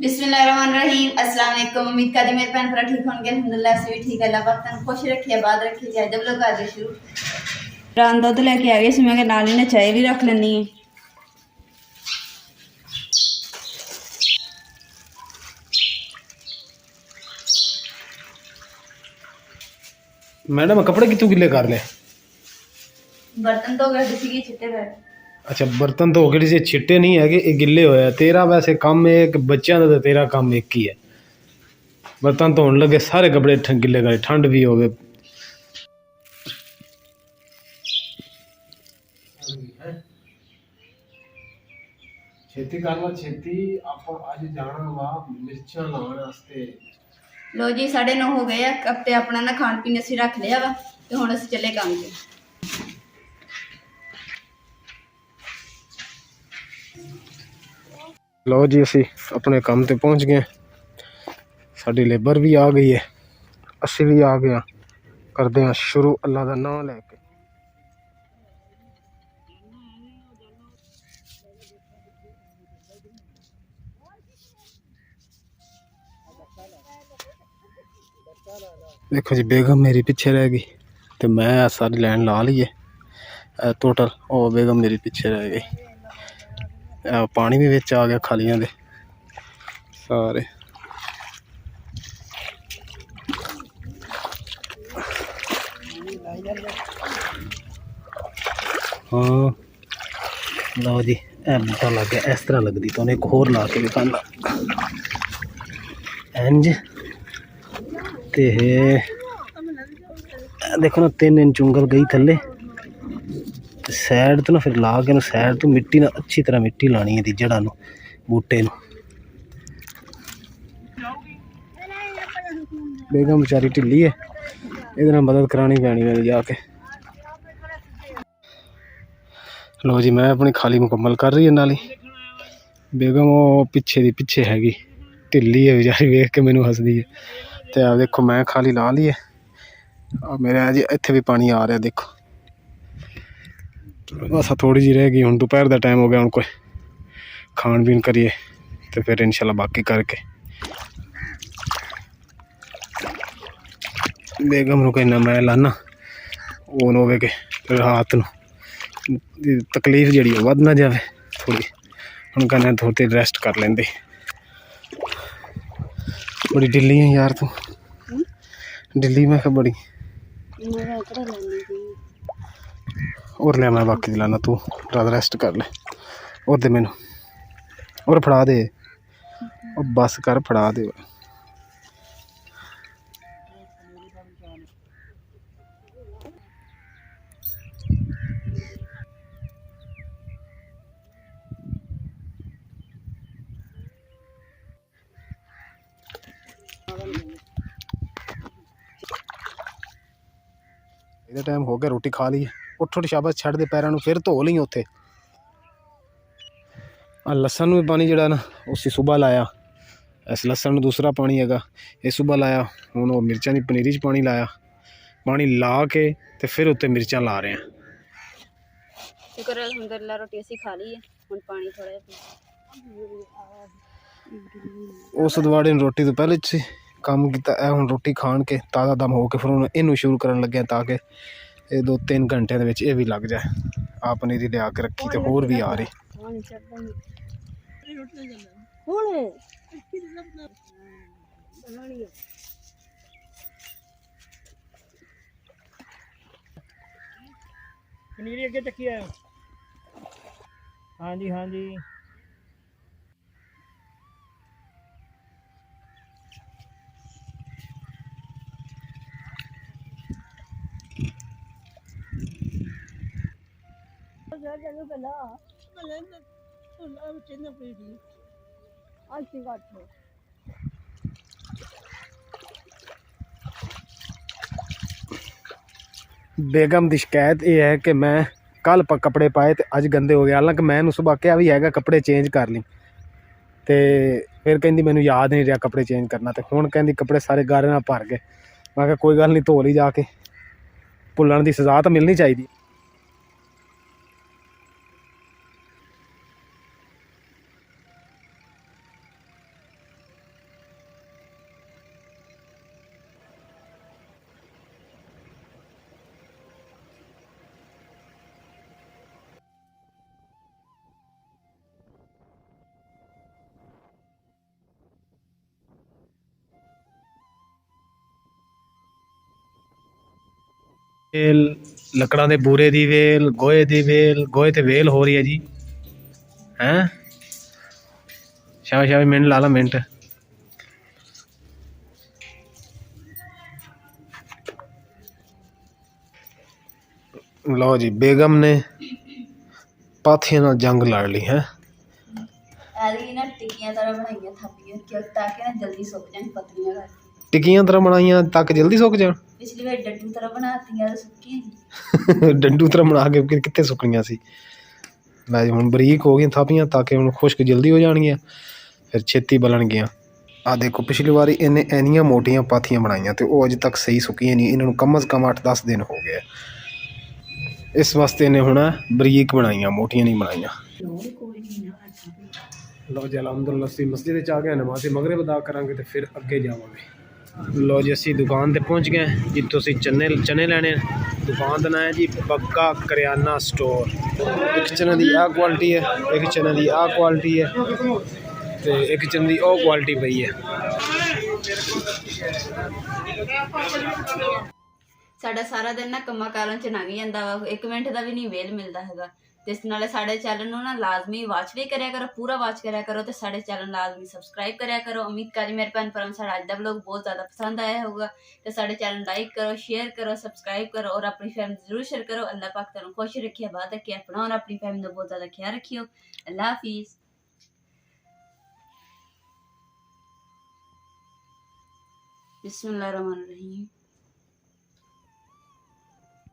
बिस्मिल्लाहिर्रहमानिर्रहीम। अस्सलाम वालेकुम। उम्मीद करती मेरे भैन भरा ठीक होंगे। अल्हम्दुलिल्लाह से भी ठीक है। अल्लाह पाक तन खुश रखे आबाद रखे। जाए जब लोग आज शुरू रान दुध लैके आ गए सी, मैं नाल ही ने चाय भी रख लैनी है। मैडम कपड़े कितों गिले कर ले? बर्तन तो गए सी छिट्टे गए। अच्छा बर्तन धो के जे छिट्टे नहीं है कि गिले होया। तेरा वैसे काम है कि बच्चों का, तो तेरा काम एक ही है। बर्तन धोन लगे सारे कपड़े गिले करे, ठंड भी होवे। छेती करवा छेती, आप आज जाना वा मिर्चा लाने वास्ते। लो जी 9:30 हो गए। अब ते अपना ना खान पीन असी रख लिया वा ते हुण असी चले काम ते। लो जी असी अपने काम ते पहुंच गए। साडी लेबर भी आ गई है, असी भी आ गया। करते हैं शुरू अल्लाह का नाम लेके। देखो जी बेगम मेरी पीछे रह गई, तो मैं सारी लाइन ला ली है टोटल। और बेगम मेरी पीछे रह गई। पानी भी बिच आ गया खालियां दे सारे। हाँ लो जी बूटा लग गया। इस तरह लगती तो उन्हें एक होर ला के दिखाना इंज। ते देखो ना 3 इंच उंगल गई थले सैड तो ना, फिर ला के सैड तो मिट्टी ना अच्छी तरह मिट्टी लानी है जड़ा नू बूटे नू। बेगम बेचारी ढिली है, ये मदद करानी पैनी मेरी जाके। लो जी मैं अपनी खाली मुकम्मल कर रही है नाली। बेगम वो पीछे दी पीछे हैगी, ढिली है बेचारी, वेख के मैनू हसदी है। तो आ देखो मैं खाली ला ली है। मेरे जी इत्थे भी पानी आ रहा देखो। बस थोड़ी जी रह गई। हुण दोपहर का टाइम हो गया, हुण कोई खान पीन करिए तो फिर इंशाल्लाह बाकी करके। बेगम को इन्ना मैं लाना वो न होवे कि रात नू तकलीफ जी वध ना जाए थोड़ी। हम कहने थोड़ी देर रेस्ट कर लेंदे। बड़ी ढिली है यार तू, ढिली मैं बड़ी। और ले मैं बाकी दिलाना, तू रात रेस्ट कर ले। और दे मैनू और फड़ा दे, और बस कर फड़ा दे। ਇਹਦਾ टाइम हो गया, रोटी खा ली। उठ उठ शाबाश छड़ दे पैरों फिर धो ली। उत्थे लसन में पानी जड़ा ना उसी सुबह लाया। इस लसन दूसरा पानी हैगा, ये सुबह लाया। हुण वो मिर्चां दी पनीरी च पानी लाया। पानी ला के ते फिर उत्ते मिर्चां ला रहे हैं। शुक्र अल्हम्दुलिल्लाह रोटी असी खा ली है। हुण पानी थोड़ा उस दवाड़े रोटी तो पहले से काम किया। हुण रोटी खान के ताज़ा दम हो के फिर हुण इनू शुरू करन लगे, ताकि ये 2-3 घंटे दे विच ये भी लग जाए। आ पनीरी लिया के रखी तो होर भी आ रही। पनीरी अगे चक्की आयो। हाँ जी हाँ जी। बेगम की शिकायत यह है कि मैं कल कपड़े पाए तो अज गंदे हो गए। हालांकि मैं सुबह क्या भी है कपड़े चेंज कर ली, तो फिर कहती मैनू याद नहीं रहा कपड़े चेंज करना। तो हुण कहती कपड़े सारे गारे नाल भर गए। मैं कहा कोई गल नहीं, धो ली जाके, भुल्लण की सज़ा तो मिलनी चाहिए। ਵੇਲ ਲੱਕੜਾਂ ਦੇ ਬੂਰੇ ਦੀ ਵੇਲ, ਗੋਹੇ ਦੀ ਵੇਲ, ਗੋਹੇ ਤੇ ਵੇਲ ਹੋ ਰਹੀ ਹੈ ਜੀ। ਹੈਂ ਸ਼ਾਬਾਸ਼ ਮਿੰਟ ਲਾ ਲਾ ਮਿੰਟ। ਲਓ ਜੀ ਬੇਗਮ ਨੇ ਪਾਥੀਆਂ ਨਾਲ ਜੰਗ ਲੜ ਲਈ ਹੈ। ਐਦੀ ਨਾ ਟਿੱਕੀਆਂ ਤਰ੍ਹਾਂ ਬਣਾਈਆਂ ਥਾਪੀਆਂ ਕਿ ਤਾਂ ਕਿ ਨਾ ਜਲਦੀ ਸੁੱਕ ਜਾਣ ਪਤਲੀਆਂ ਕਰ। ਟਿੱਕੀਆਂ ਤਰ੍ਹਾਂ ਬਣਾਈਆਂ ਤੱਕ ਜਲਦੀ ਸੁੱਕ ਜਾਣ। ਪਿਛਲੀ ਵਾਰ ਡੱਡੂ ਤਰ੍ਹਾਂ ਬਣਾਤੀਆਂ ਤੇ ਸੁੱਕੀਆਂ ਡੰਡੂ ਤਰ੍ਹਾਂ ਬਣਾ ਕੇ ਕਿੱਥੇ ਸੁੱਕਣੀਆਂ ਸੀ। ਲੈ ਜੀ ਹੁਣ ਬਰੀਕ ਹੋ ਗਈਆਂ ਥਾਪੀਆਂ ਤਾਂ ਕਿ ਹੁਣ ਖੁਸ਼ਕ ਜਲਦੀ ਹੋ ਜਾਣਗੀਆਂ, ਫਿਰ ਛੇਤੀ ਬਲਣਗੀਆਂ। ਆਹ ਦੇਖੋ ਪਿਛਲੀ ਵਾਰੀ ਇਹਨੇ ਇੰਨੀਆਂ ਮੋਟੀਆਂ ਪਾਥੀਆਂ ਬਣਾਈਆਂ ਤੇ ਉਹ ਅਜੇ ਤੱਕ ਸਹੀ ਸੁੱਕੀਆਂ ਨਹੀਂ। ਇਹਨਾਂ ਨੂੰ ਕਮ ਅਜ਼ ਕਮ 8-10 ਦਿਨ ਹੋ ਗਏ। ਇਸ ਵਾਸਤੇ ਇਹਨੇ ਹੁਣ ਬਰੀਕ ਬਣਾਈਆਂ, ਮੋਟੀਆਂ ਨਹੀਂ ਬਣਾਈਆਂ। ਲਓ ਜੀ ਅਲਹਮਦੁਲਿਲਾ ਅਸੀਂ ਮਸਜਿਦ ਵਿੱਚ ਆ ਗਏ, ਨਮਾਜ਼ ਮਗਰਿਬ ਅਦਾ ਕਰਾਂਗੇ ਤੇ ਫਿਰ ਅੱਗੇ ਜਾਵਾਂਗੇ। ਲਓ ਜੀ ਅਸੀਂ ਦੁਕਾਨ ਤੇ ਪਹੁੰਚ ਗਏ ਜਿੱਥੋਂ ਅਸੀਂ ਚਨੇ ਲੈਣੇ। ਦੁਕਾਨ ਦਾ ਨਾਂ ਹੈ ਜੀ ਬੱਗਾ ਕਰਿਆਨਾ ਸਟੋਰ। ਇੱਕ ਚਨੇ ਦੀ ਆਹ ਕੁਆਲਿਟੀ ਹੈ, ਇੱਕ ਚਨੇ ਦੀ ਆਹ ਕੁਆਲਿਟੀ ਹੈ ਤੇ ਇੱਕ ਚਨੇ ਦੀ ਉਹ ਕੁਆਲਿਟੀ ਪਈ ਹੈ। ਸਾਡਾ ਸਾਰਾ ਦਿਨ ਨਾ ਕੰਮਾਂ ਕਾਰਾਂ 'ਚ ਲੰਘ ਜਾਂਦਾ ਵਾ, 1 ਮਿੰਟ ਦਾ ਵੀ ਨਹੀਂ ਵੇਲ ਮਿਲਦਾ ਹੈਗਾ। ਤੇ ਇਸ ਨਾਲੇ ਸਾਡੇ ਚੈਨਲ ਨੂੰ ਨਾ ਲਾਜ਼ਮੀ ਵਾਚ ਵੀ ਕਰਿਆ ਕਰੋ, ਪੂਰਾ ਵਾਚ ਕਰਿਆ ਕਰੋ ਤੇ ਸਾਡੇ ਚੈਨਲ ਲਾਜ਼ਮੀ ਸਬਸਕ੍ਰਾਈਬ ਕਰਿਆ ਕਰੋ। ਉਮੀਦ ਕਰੀ ਮੇਰੇ ਭੈਣ ਭਰਾ ਨੂੰ ਸਾਡਾ ਅੱਜ ਦਾ ਵਲੋਗ ਬਹੁਤ ਜ਼ਿਆਦਾ ਪਸੰਦ ਆਇਆ ਹੋਊਗਾ ਤੇ ਸਾਡੇ ਚੈਨਲ ਲਾਈਕ ਕਰੋ, ਸ਼ੇਅਰ ਕਰੋ, ਸਬਸਕ੍ਰਾਈਬ ਕਰੋ ਔਰ ਆਪਣੀ ਫੈਮਿਲੀ ਜ਼ਰੂਰ ਸ਼ੇਅਰ ਕਰੋ। ਅੱਲਾਹ ਪਾਕ ਤੁਹਾਨੂੰ ਖੁਸ਼ ਰੱਖਿਆ, ਬਾਤ ਰੱਖਿਆ, ਆਪਣਾ ਔਰ ਆਪਣੀ ਫੈਮਿਲੀ ਦਾ ਬਹੁਤ ਜ਼ਿਆਦਾ ਖਿਆਲ ਰੱਖਿਓ। ਅੱਲਾਹ ਹਾਫਿਜ਼। बिस्मिल्लाहिर्रहमानिर्रहीम।